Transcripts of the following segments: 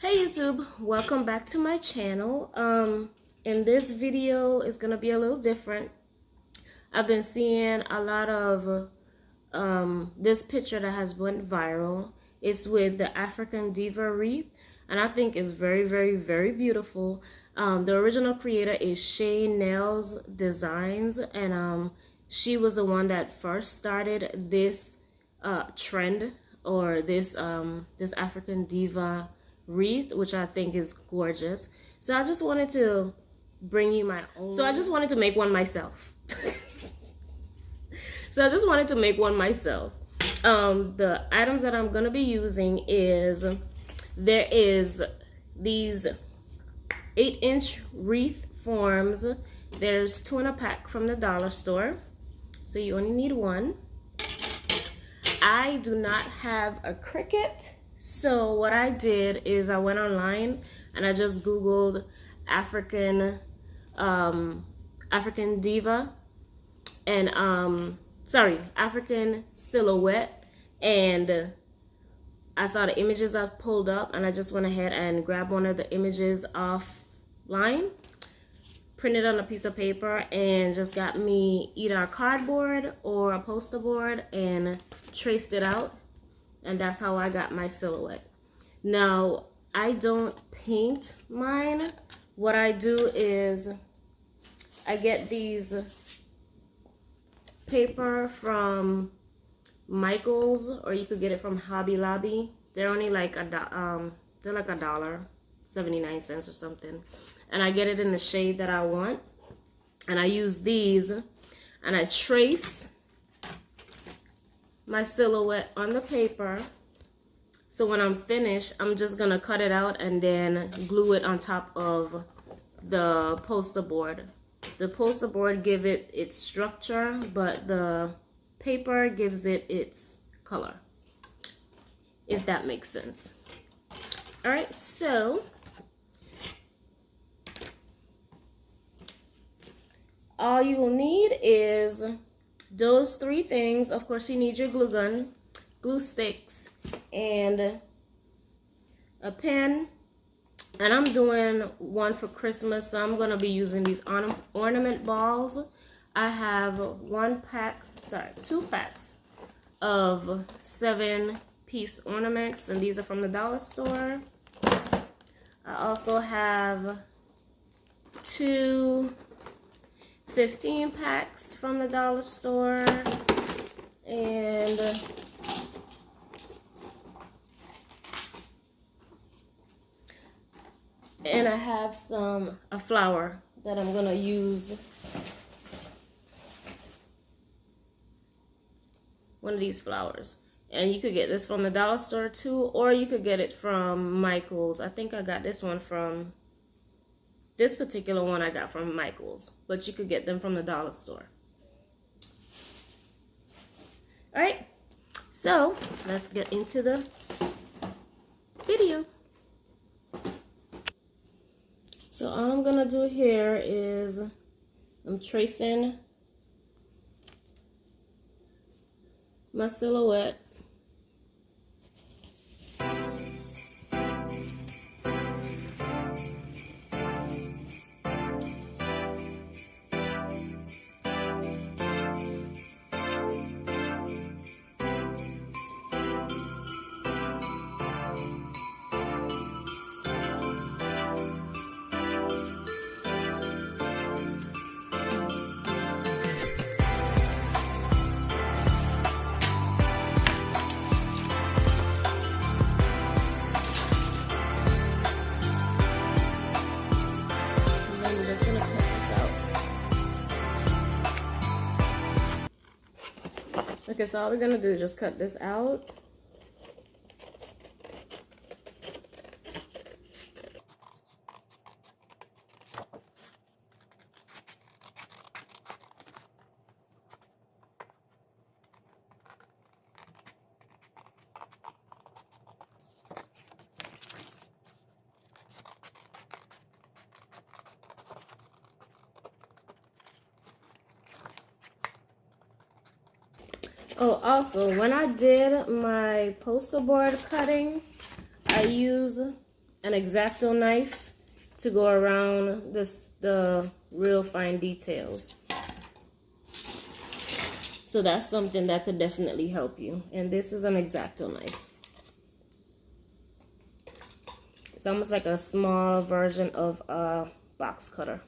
Hey YouTube, welcome back to my channel. In this video is gonna be a little different. I've been seeing a lot of this picture that has went viral. It's with the African Diva Wreath, and I think it's very beautiful. The original creator is Shay Nellz Designs, and she was the one that first started this trend, or this African Diva wreath, which I think is gorgeous. So I just wanted to bring you my own. So I just wanted to make one myself. The items that I'm gonna be using is, there is these 8-inch wreath forms. There's 2 in a pack from the dollar store, so you only need 1. I do not have a Cricut, so what I did is I went online and I just Googled African Diva and African silhouette, and I saw the images I pulled up, and I just went ahead and grabbed one of the images offline, printed on a piece of paper, and just got me either a cardboard or a poster board and traced it out, and that's how I got my silhouette. Now, I don't paint mine. What I do is I get these paper from Michael's, or you could get it from Hobby Lobby. They're only like $1.79 or something, and I get it in the shade that I want, and I use these and I trace my silhouette on the paper. So when I'm finished, I'm just gonna cut it out and then glue it on top of the poster board. The poster board gives it its structure, but the paper gives it its color, if that makes sense. All right, so all you will need is those 3 things. Of course, you need your glue gun, glue sticks, and a pen. And I'm doing one for Christmas, so I'm gonna be using these ornament balls. I have 2 packs of 7-piece ornaments, and these are from the dollar store. I also have 2 15 packs from the dollar store, and I have a flower that I'm gonna use. One of these flowers, and you could get this from the dollar store too, or you could get it from Michael's. I think I got this particular one I got from Michael's, but you could get them from the dollar store. All right, so let's get into the video. So all I'm gonna do here is I'm tracing my silhouette. Okay, so all we're gonna do is just cut this out. Oh, also, when I did my poster board cutting, I use an X-Acto knife to go around the real fine details. So that's something that could definitely help you. And this is an X-Acto knife. It's almost like a small version of a box cutter.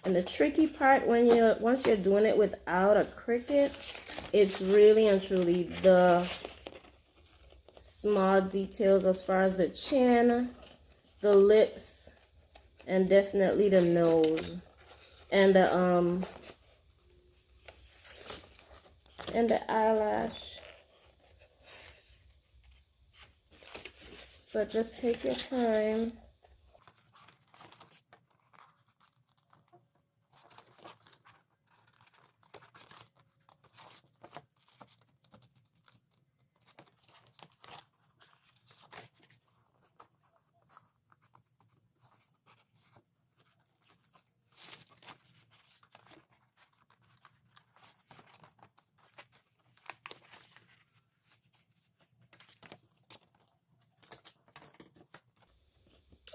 And the tricky part once you're doing it without a Cricut, it's really and truly the small details as far as the chin, the lips, and definitely the nose, and the eyelash. But just take your time.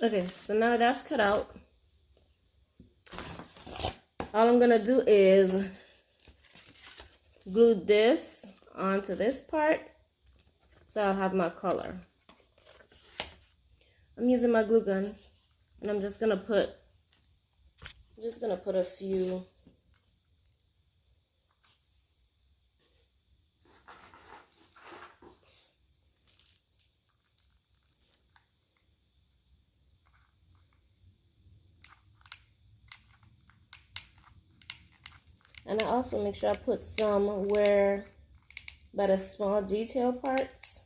Okay, so now that's cut out. All I'm gonna do is glue this onto this part, so I'll have my color. I'm using my glue gun, and I'm just gonna put a few. And I also make sure I put some where by the small detail parts,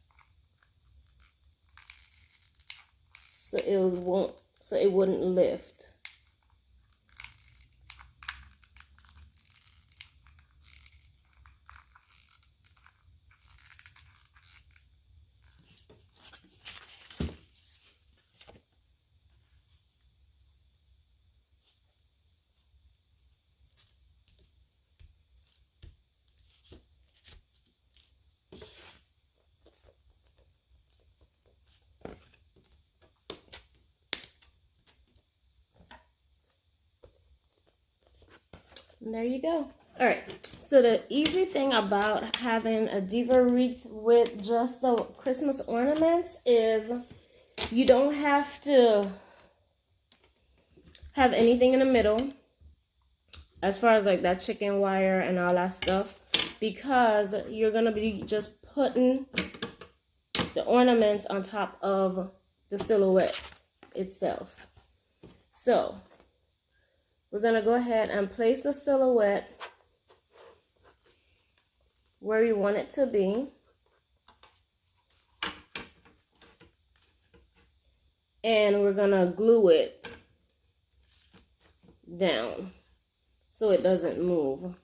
so it wouldn't lift. And there you go. All right, so the easy thing about having a Diva Wreath with just the Christmas ornaments is you don't have to have anything in the middle as far as like that chicken wire and all that stuff, because you're gonna be just putting the ornaments on top of the silhouette itself. So we're gonna go ahead and place the silhouette where you want it to be. And we're gonna glue it down so it doesn't move.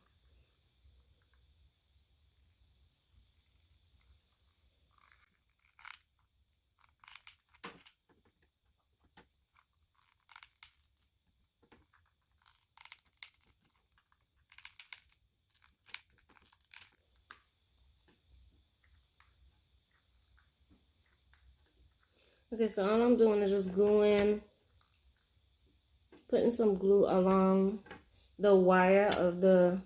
Okay, so all I'm doing is just gluing, putting some glue along the wire of the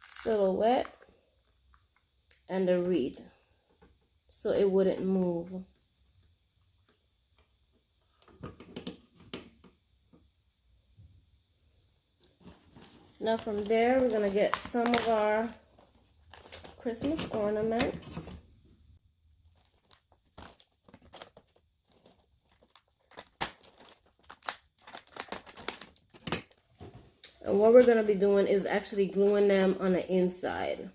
silhouette and the wreath so it wouldn't move. Now from there, we're gonna get some of our Christmas ornaments. And what we're gonna be doing is actually gluing them on the inside.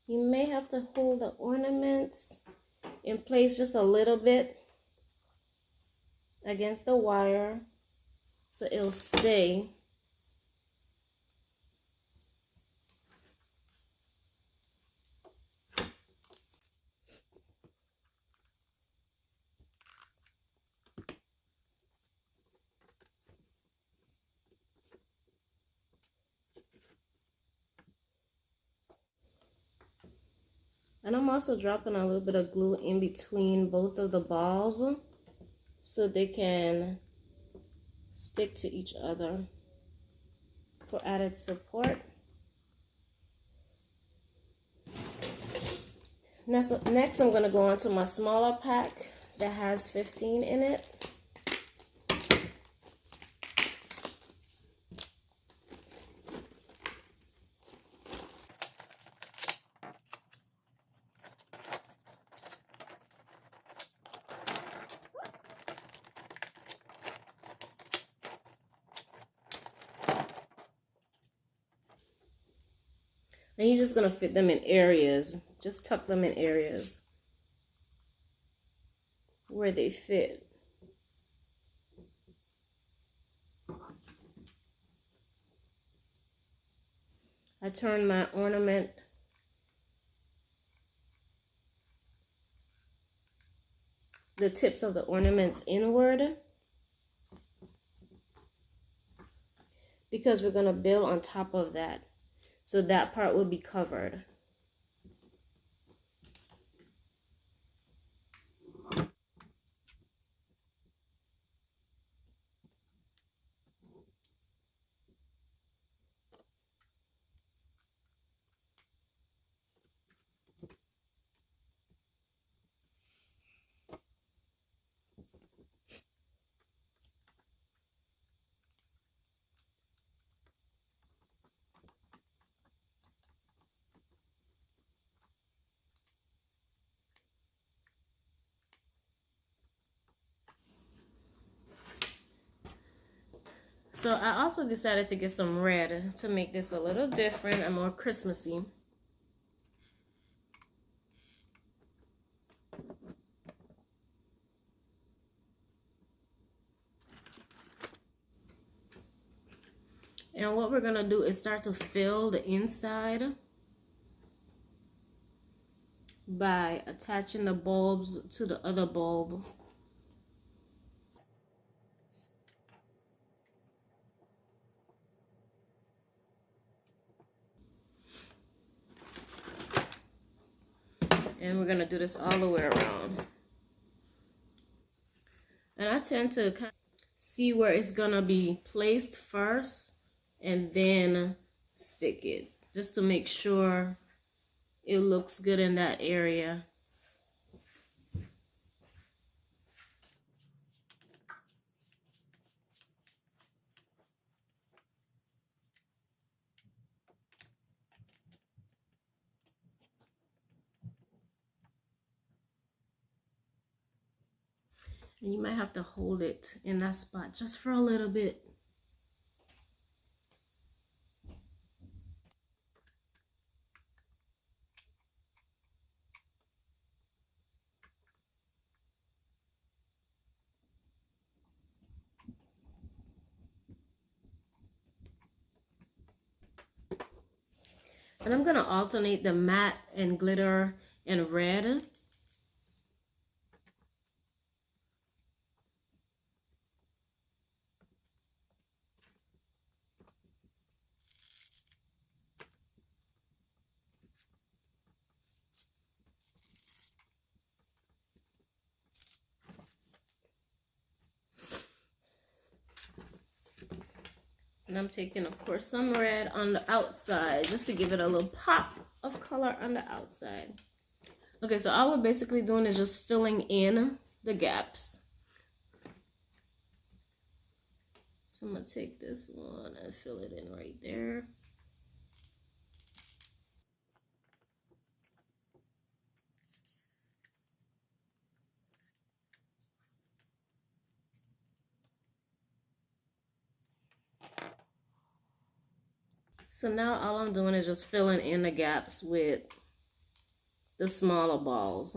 You may have to hold the ornaments in place just a little bit against the wire so it'll stay. And I'm also dropping a little bit of glue in between both of the balls so they can stick to each other for added support. Next I'm going to go on to my smaller pack that has 15 in it. And you're just going to fit them in areas. Just tuck them in areas where they fit. I turn my ornament the tips of the ornaments inward because we're going to build on top of that. So that part will be covered. So I also decided to get some red to make this a little different and more Christmassy. And what we're going to do is start to fill the inside by attaching the bulbs to the other bulb. And we're going to do this all the way around. And I tend to kind of see where it's going to be placed first and then stick it, just to make sure it looks good in that area. And you might have to hold it in that spot just for a little bit. And I'm going to alternate the matte and glitter and red. And I'm taking, of course, some red on the outside just to give it a little pop of color on the outside. Okay, so all we're basically doing is just filling in the gaps. So I'm going to take this one and fill it in right there. So now all I'm doing is just filling in the gaps with the smaller balls.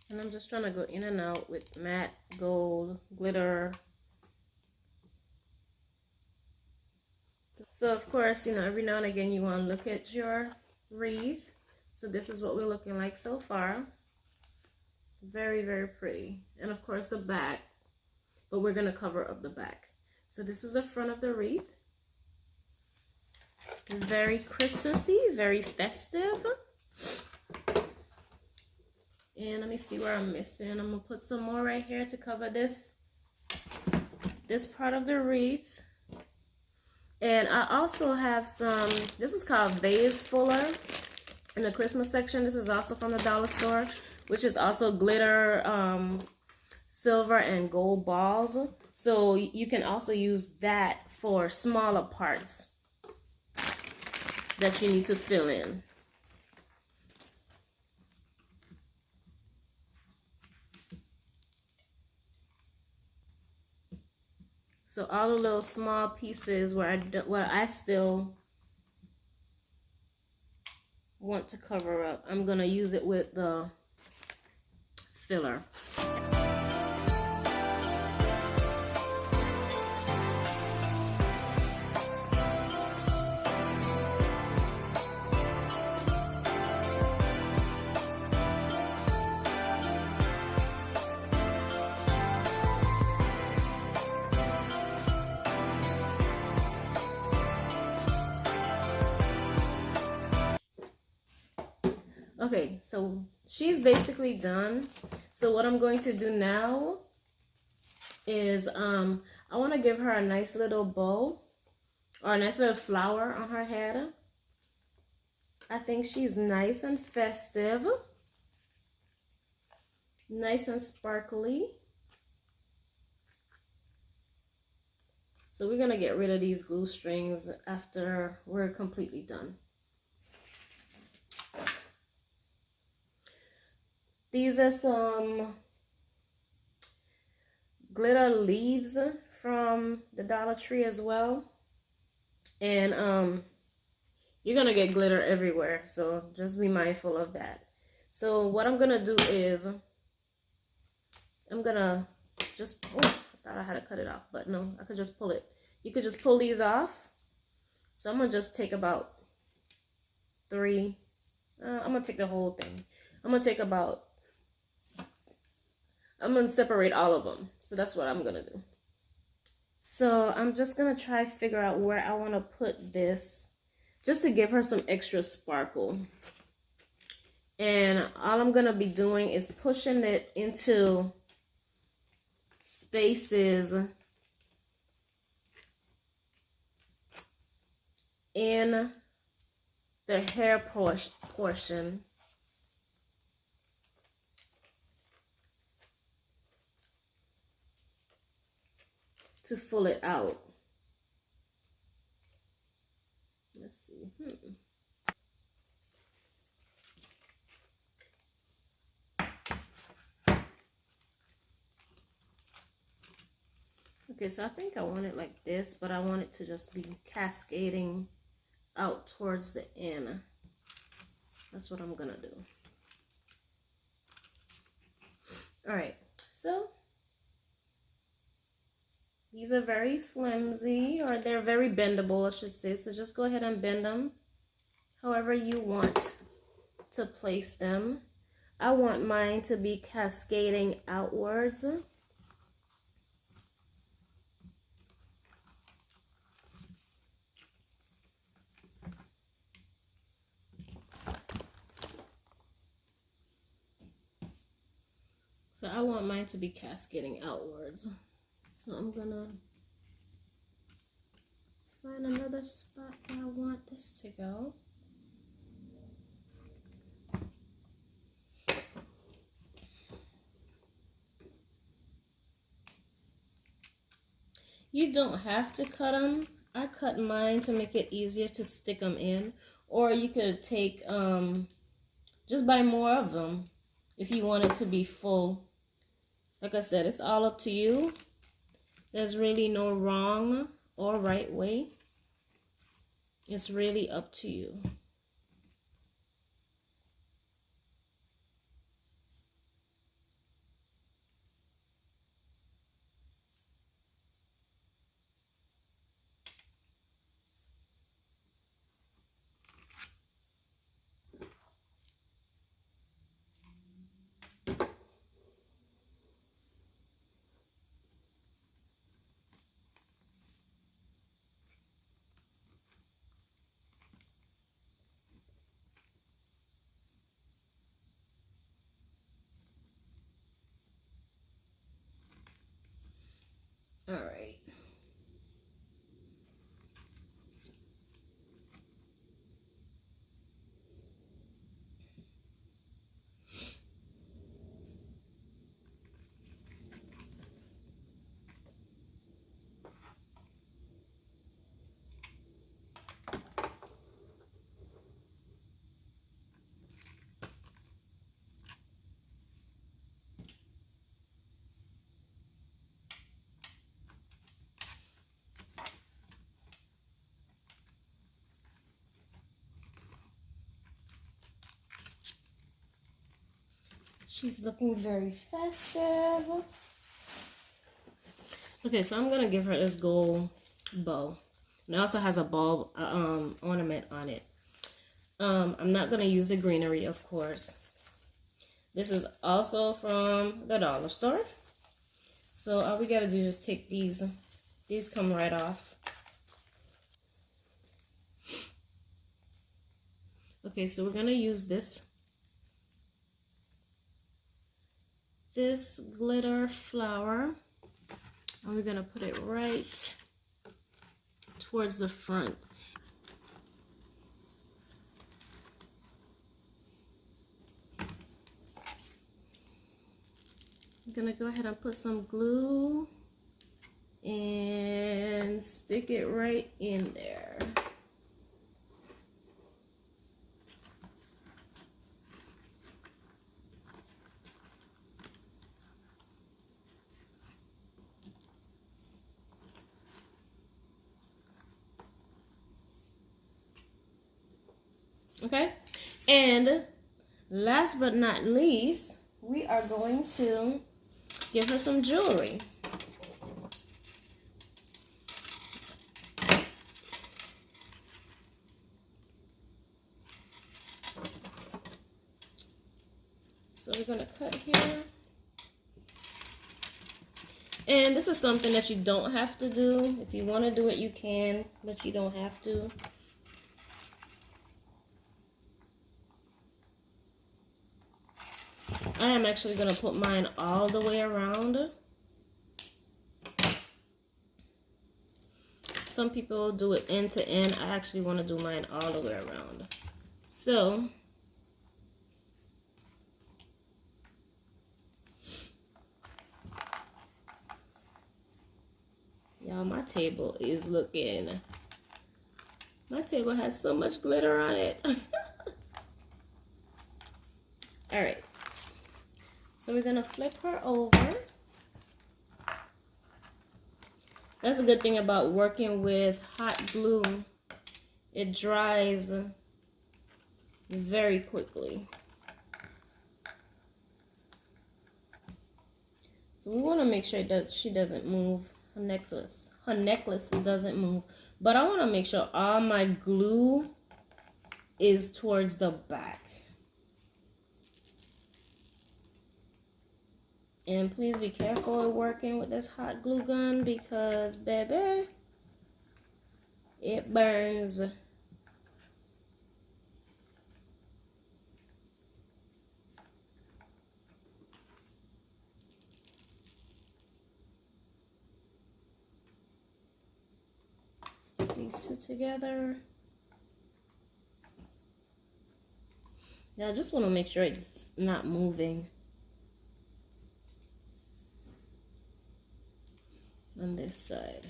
And I'm just trying to go in and out with matte gold glitter. So of course, you know, every now and again you want to look at your wreath. So this is what we're looking like so far. Very, very pretty. And of course the back, but we're going to cover up the back. So this is the front of the wreath. Very Christmassy, very festive. And let me see where I'm missing. I'm gonna put some more right here to cover this part of the wreath. And I also have some, this is called vase fuller in the Christmas section. This is also from the dollar store, which is also glitter, silver and gold balls. So you can also use that for smaller parts that you need to fill in. So all the little small pieces where I still want to cover up, I'm gonna use it with the filler. Okay, so she's basically done. So what I'm going to do now is I want to give her a nice little bow or a nice little flower on her head. I think she's nice and festive, nice and sparkly. So we're gonna get rid of these glue strings after we're completely done. These are some glitter leaves from the Dollar Tree as well. And you're gonna get glitter everywhere, so just be mindful of that. So what I'm gonna do is I'm gonna just, oh, I thought I had to cut it off, but no, I could just pull it. You could just pull these off. So I'm gonna just take about 3, I'm gonna take the whole thing. I'm gonna separate all of them. So that's what I'm gonna do. So I'm just gonna try to figure out where I wanna put this, just to give her some extra sparkle. And all I'm gonna be doing is pushing it into spaces in the hair portion. To fill it out. Let's see. Okay, so I think I want it like this, but I want it to just be cascading out towards the end. That's what I'm gonna do. All right, so these are very flimsy, or they're very bendable, I should say. So just go ahead and bend them however you want to place them. I want mine to be cascading outwards. So I want mine to be cascading outwards. So I'm gonna find another spot where I want this to go. You don't have to cut them. I cut mine to make it easier to stick them in. Or you could take, just buy more of them if you want it to be full. Like I said, it's all up to you. There's really no wrong or right way. It's really up to you. All right. She's looking very festive. Okay, so I'm gonna give her this gold bow. And it also has a ball ornament on it. I'm not gonna use the greenery, of course. This is also from the dollar store. So all we gotta do is take these. These come right off. Okay, so we're gonna use this glitter flower, and we're gonna put it right towards the front. I'm gonna go ahead and put some glue and stick it right in there. Okay, and last but not least, we are going to give her some jewelry. So we're gonna cut here. And this is something that you don't have to do. If you want to do it, you can, but you don't have to. I am actually going to put mine all the way around. Some people do it end to end. I actually want to do mine all the way around. So, y'all, my table is looking... My table has so much glitter on it. Alright. So we're going to flip her over. That's a good thing about working with hot glue, it dries very quickly. So we want to make sure she doesn't move. Her necklace doesn't move. But I want to make sure all my glue is towards the back. And please be careful working with this hot glue gun because, baby, it burns. Stick these two together. Now I just want to make sure it's not moving on this side.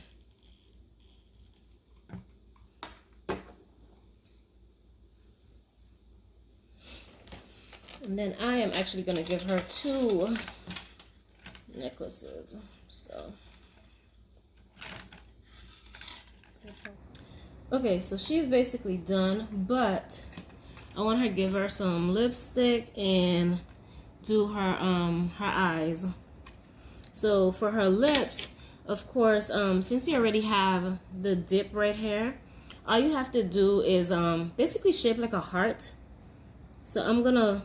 And then I am actually going to give her 2 necklaces. So, okay, so she's basically done, but I want her to give her some lipstick and do her eyes. So for her lips, of course, since you already have the dip right here, all you have to do is basically shape like a heart. So I'm gonna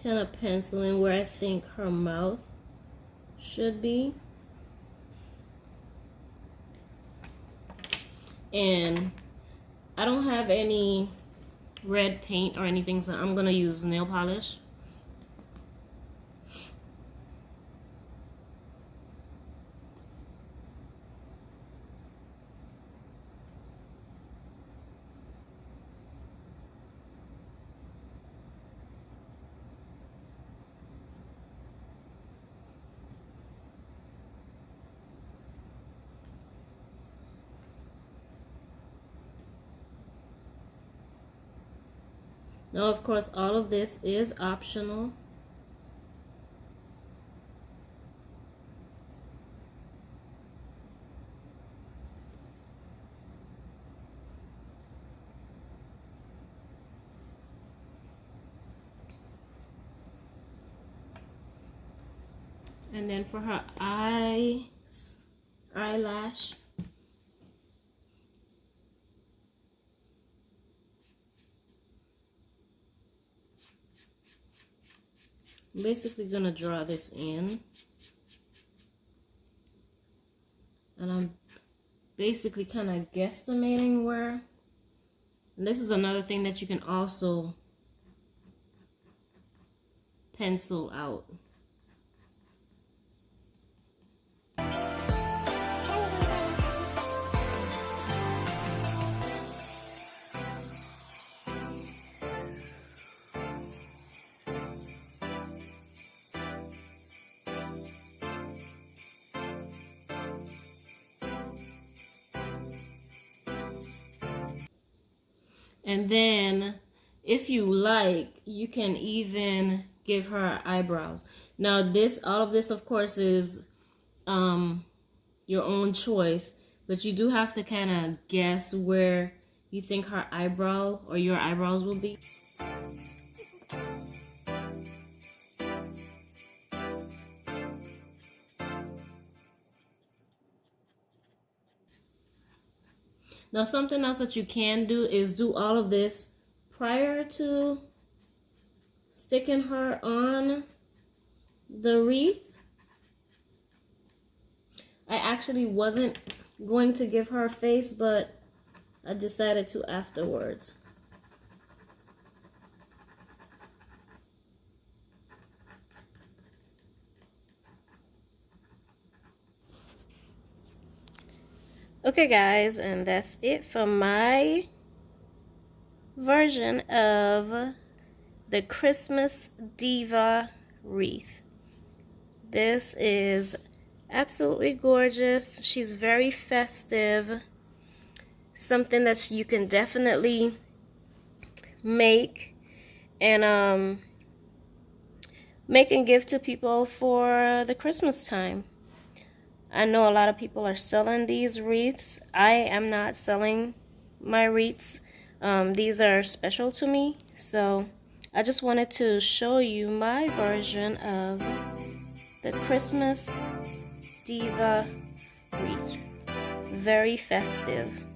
kind of pencil in where I think her mouth should be. And I don't have any red paint or anything, so I'm gonna use nail polish. Now, of course, all of this is optional. And then for her eyelash, I'm basically gonna draw this in, and I'm basically kind of guesstimating where. And this is another thing that you can also pencil out. And then, if you like, you can even give her eyebrows. Now, all of this, of course, is your own choice, but you do have to kind of guess where you think her eyebrow or your eyebrows will be. Now, something else that you can do is do all of this prior to sticking her on the wreath. I actually wasn't going to give her a face, but I decided to afterwards. Okay, guys, and that's it for my version of the Christmas Diva wreath. This is absolutely gorgeous. She's very festive. Something that you can definitely make. And make and give to people for the Christmas time. I know a lot of people are selling these wreaths. I am not selling my wreaths. These are special to me, so I just wanted to show you my version of the Christmas Diva Wreath. Very festive.